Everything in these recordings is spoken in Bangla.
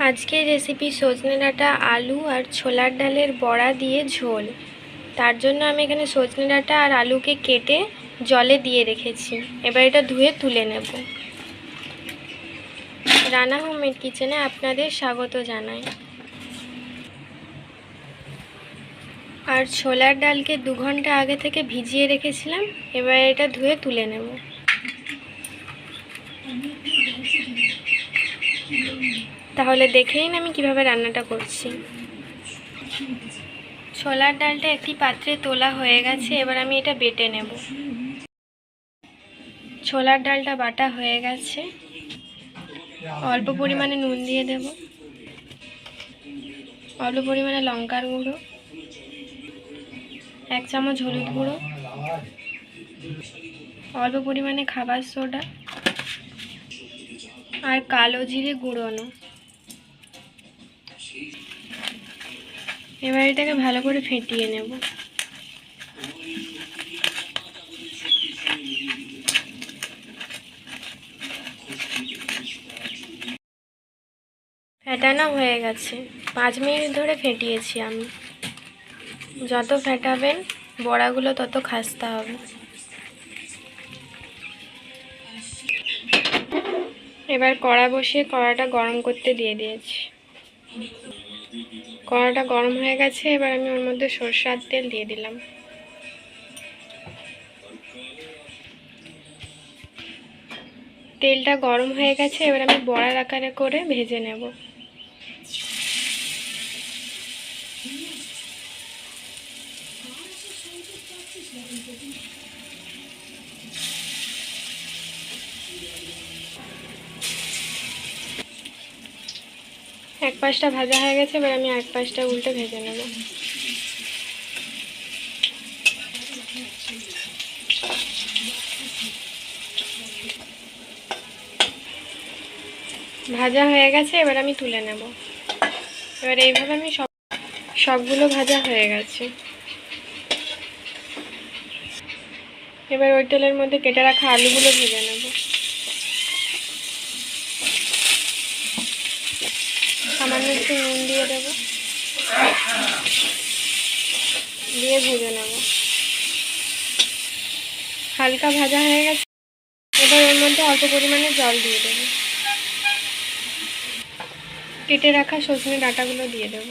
আজকের রেসিপি সজনে ডাঁটা আলু আর ছোলার ডালের বড়া দিয়ে ঝোল। তার জন্য আমি এখানে সজনে ডাঁটা আর আলুকে কেটে জলে দিয়ে রেখেছি। এবার এটা ধুয়ে তুলে নেব। রানা হোমমেড কিচেনে আপনাদের স্বাগত জানাই। আর ছোলার ডালকে 2 ঘন্টা আগে থেকে ভিজিয়ে রেখেছিলাম। এবার এটা ধুয়ে তুলে নেব। তাহলে দেখে নিন আমি কিভাবে রান্নাটা করছি। ছোলার ডালটা একটি পাত্রে তোলা হয়ে গেছে। এবার আমি এটা বেটে নেব। ছোলার ডালটা বাটা হয়ে গেছে। অল্প পরিমাণে নুন দিয়ে দেব, অল্প পরিমাণে লঙ্কার গুঁড়ো, 1 চামচ হলুদ গুঁড়ো, অল্প পরিমাণে খাবার সোডা আর কালো জিরে গুঁড়োনো। এবার এটাকে ভালো করে ফেটিয়ে নেব। ফেটানো হয়ে গেছে। 5 মিনিট ধরে ফেটিয়েছি আমি। যত ফেটাবেন বড়াগুলো তত খাস্তা হবে। এবার কড়া বসিয়ে কড়াটা গরম করতে দিয়ে দিয়েছি। কড়াটা গরম হয়ে গেছে। এবার আমি ওর মধ্যে সরষের তেল দিয়ে দিলাম। তেলটা গরম হয়ে গেছে। এবার আমি বড়ার আকারে করে ভেজে নেব। এক পাশটা ভাজা হয়ে গেছে। এবার আমি এক পাশটা উল্টে ভেজে নেব। ভাজা হয়ে গেছে। এবার আমি তুলে নেব। এবার এইভাবে আমি সবগুলো ভাজা হয়ে গেছে। এবার ওই তেলের মধ্যে কেটে রাখা আলুগুলো ভেজে নেব। সামান্য একটু নুন দিয়ে দেব, দিয়ে ভেজে নেব। হালকা ভাজা হয়ে গেছে। এবার ওর মধ্যে অল্প পরিমাণে জল দিয়ে দেব। কেটে রাখা সজনে ডাঁটাগুলো দিয়ে দেব।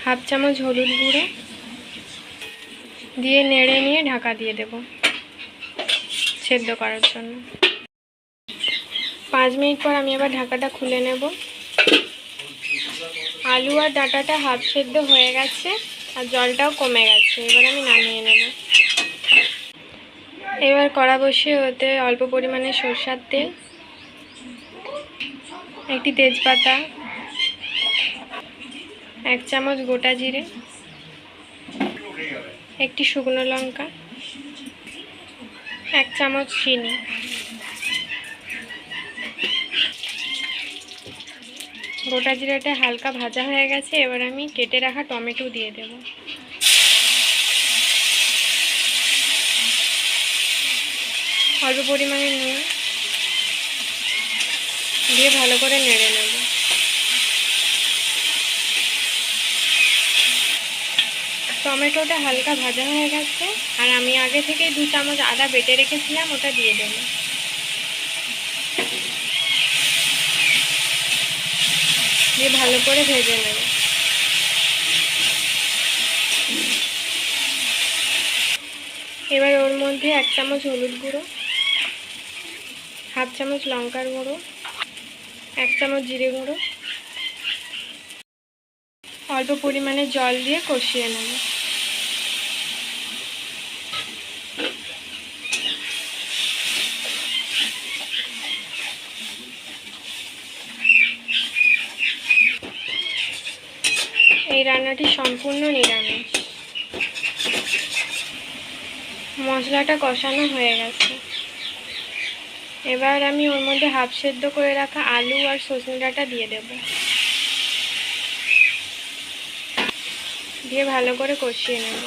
1/2 চামচ হলুদ গুঁড়ো দিয়ে নেড়ে নিয়ে ঢাকা দিয়ে দেব সেদ্ধ করার জন্য। 5 মিনিট পর আমি আবার ঢাকাটা খুলে নেব। আলু আর ডাঁটাটা হাফ সেদ্ধ হয়ে গেছে আর জলটাও কমে গেছে। এবার আমি নামিয়ে নেব। এবার কড়া বসিয়ে ওতে অল্প পরিমাণে সরষের তেল, একটি তেজপাতা, 1 চামচ গোটা জিরে, একটি শুকনো লঙ্কা, 1 চামচ চিনি, গোটা জিরাটা হালকা ভাজা হয়ে গেছে। এবার আমি কেটে রাখা টমেটো দিয়ে দেব। অল্প পরিমাণে নুন দিয়ে ভালো করে নেড়ে নেব। টমেটোটা হালকা ভাজা হয়ে গেছে আর আমি আগে থেকে 2 চামচ আদা বেটে রেখেছিলাম, ওটা দিয়ে দেব। দিয়ে ভালো করে ভেজে নেব। এবার ওর মধ্যে 1 চামচ হলুদ গুঁড়ো, 1/2 চামচ লঙ্কার গুঁড়ো, 1 চামচ জিরে গুঁড়ো, অল্প পরিমাণে জল দিয়ে কষিয়ে নেব। এই রান্নাটি সম্পূর্ণ নিরামিষ। মশলাটা কষানো হয়ে গেছে। এবার আমি ওর মধ্যে হাফ সেদ্ধ করে রাখা আলু আর সজনে ডাঁটা দিয়ে দেব। দিয়ে ভালো করে কষিয়ে নেব।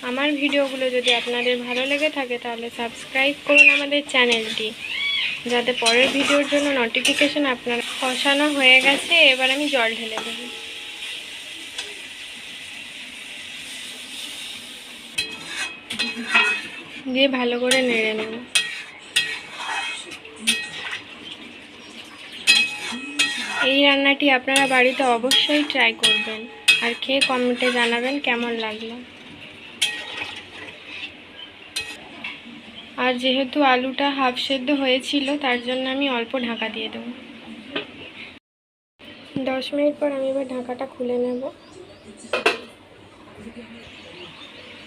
আমার ভিডিওগুলো যদি আপনাদের ভালো লেগে থাকে তাহলে সাবস্ক্রাইব করুন আমাদের চ্যানেলটি যাতে পরের ভিডিওর জন্য নোটিফিকেশন আপনার। কষানো হয়ে গেছে, এবার আমি জল ঢেলে দেব। দিয়ে ভালো করে নেড়ে নেব। এই রান্নাটি আপনারা বাড়িতে অবশ্যই ট্রাই করবেন আর খেয়ে কমেন্টে জানাবেন কেমন লাগলো। আর যেহেতু আলুটা হাফ সেদ্ধ হয়েছিল, তার জন্য আমি অল্প ঢাকা দিয়ে দেবো। 10 মিনিট পর আমি এবার ঢাকাটা খুলে নেব।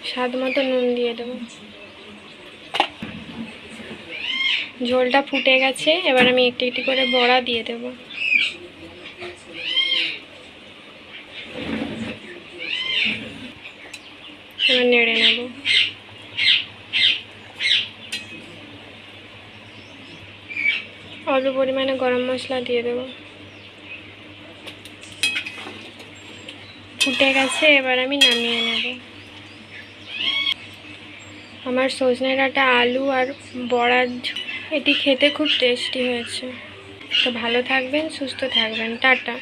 স্বাদ মতো নুন দিয়ে দেবো। ঝোলটা ফুটে গেছে, এবার আমি একটি একটি করে বড়া দিয়ে দেব। এবার নেড়ে নেব। অল্প পরিমাণে গরম মশলা দিয়ে দেব। ফুটে গেছে, এবার আমি নামিয়ে নেব। আমার সজনে ডাঁটা, আলু আর বড়ার এটি খেতে খুব টেস্টি হয়েছে। তো ভালো থাকবেন, সুস্থ থাকবেন, টাটা।